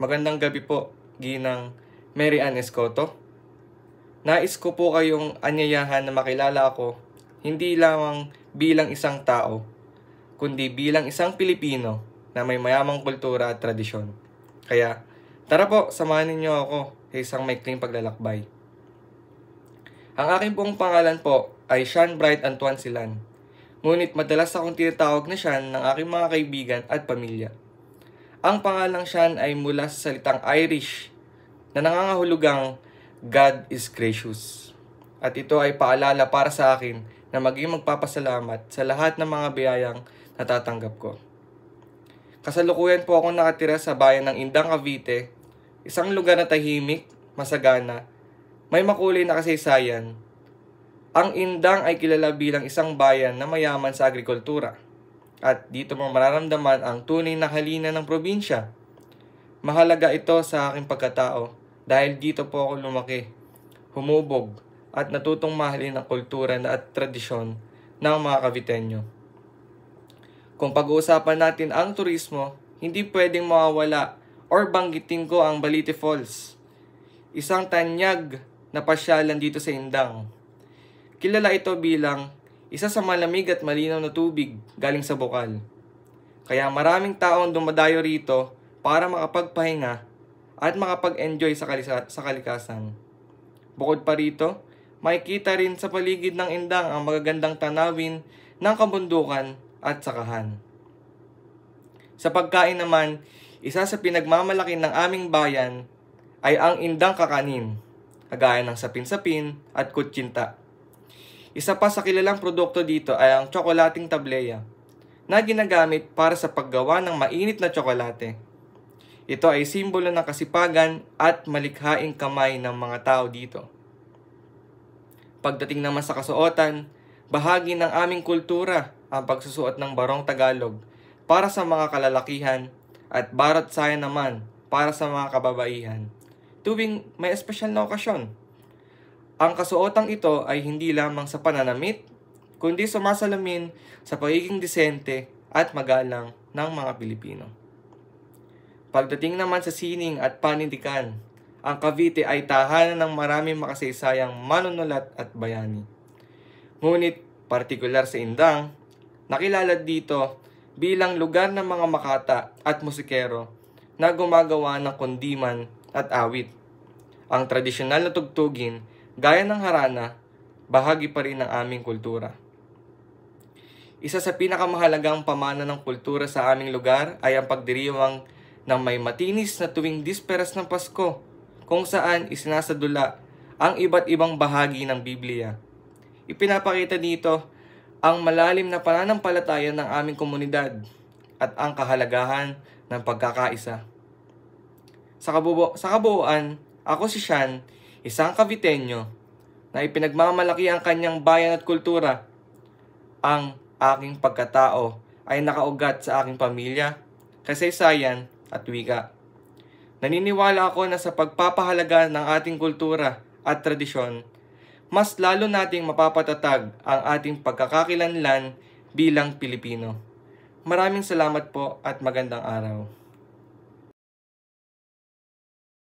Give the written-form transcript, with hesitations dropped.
Magandang gabi po, Ginang Mary Ann Escoto. Nais ko po kayong anyayahan na makilala ako hindi lamang bilang isang tao, kundi bilang isang Pilipino na may mayamang kultura at tradisyon. Kaya, tara po, samahan ninyo ako sa isang maikling paglalakbay. Ang aking buong pangalan po ay Sean Bright Antoine Silan. Ngunit madalas akong tinatawag na Sean ng aking mga kaibigan at pamilya. Ang pangalang Sean ay mula sa salitang Irish na nangangahulugang God is gracious. At ito ay paalala para sa akin na maging magpapasalamat sa lahat ng mga biyayang natatanggap ko. Kasalukuyan po akong nakatira sa bayan ng Indang, Cavite, isang lugar na tahimik, masagana, may makulay na kasaysayan. Ang Indang ay kilala bilang isang bayan na mayaman sa agrikultura. At dito mo mararamdaman ang tunay na halina ng probinsya. Mahalaga ito sa aking pagkatao dahil dito po ako lumaki, humubog at natutong mahalin ang kultura at tradisyon ng mga Caviteño. Kung pag-uusapan natin ang turismo, hindi pwedeng mawawala or banggitin ko ang Balite Falls, isang tanyag na pasyalan dito sa Indang. Kilala ito bilang isa sa malamig at malinaw na tubig galing sa bukal. Kaya maraming taong dumadayo rito para makapagpahinga at makapag-enjoy sa kalikasan. Bukod pa rito, makikita rin sa paligid ng Indang ang magagandang tanawin ng kabundukan at sakahan. Sa pagkain naman, isa sa pinagmamalaki ng aming bayan ay ang Indang kakanin, kagaya ng sapin-sapin at kutsinta. Isa pa sa kilalang produkto dito ay ang tsokolating tableya na ginagamit para sa paggawa ng mainit na tsokolate. Ito ay simbolo ng kasipagan at malikhaing kamay ng mga tao dito. Pagdating naman sa kasuotan, bahagi ng aming kultura ang pagsusuot ng barong Tagalog para sa mga kalalakihan at barat saya naman para sa mga kababaihan tuwing may espesyal na okasyon. Ang kasuotang ito ay hindi lamang sa pananamit, kundi sumasalamin sa pagiging disente at magalang ng mga Pilipino. Pagdating naman sa sining at panindikan, ang Cavite ay tahanan ng maraming makasaysayang manunulat at bayani. Ngunit, partikular sa Indang, nakilala dito bilang lugar ng mga makata at musikero na gumagawa ng kundiman at awit. Ang tradisyonal na tugtugin gaya ng harana, bahagi pa rin ng aming kultura. Isa sa pinakamahalagang pamana ng kultura sa aming lugar ay ang pagdiriwang ng may matinis na tuwing disperas ng Pasko, kung saan isinasadula ang iba't ibang bahagi ng Biblia. Ipinapakita dito ang malalim na pananampalataya ng aming komunidad at ang kahalagahan ng pagkakaisa. Sa kabuuan, ako si Sean, isang Caviteño na ipinagmamalaki ang kanyang bayan at kultura. Ang aking pagkatao ay nakaugat sa aking pamilya, kasaysayan at wika. Naniniwala ako na sa pagpapahalaga ng ating kultura at tradisyon, mas lalo nating mapapatatag ang ating pagkakakilanlan bilang Pilipino. Maraming salamat po at magandang araw.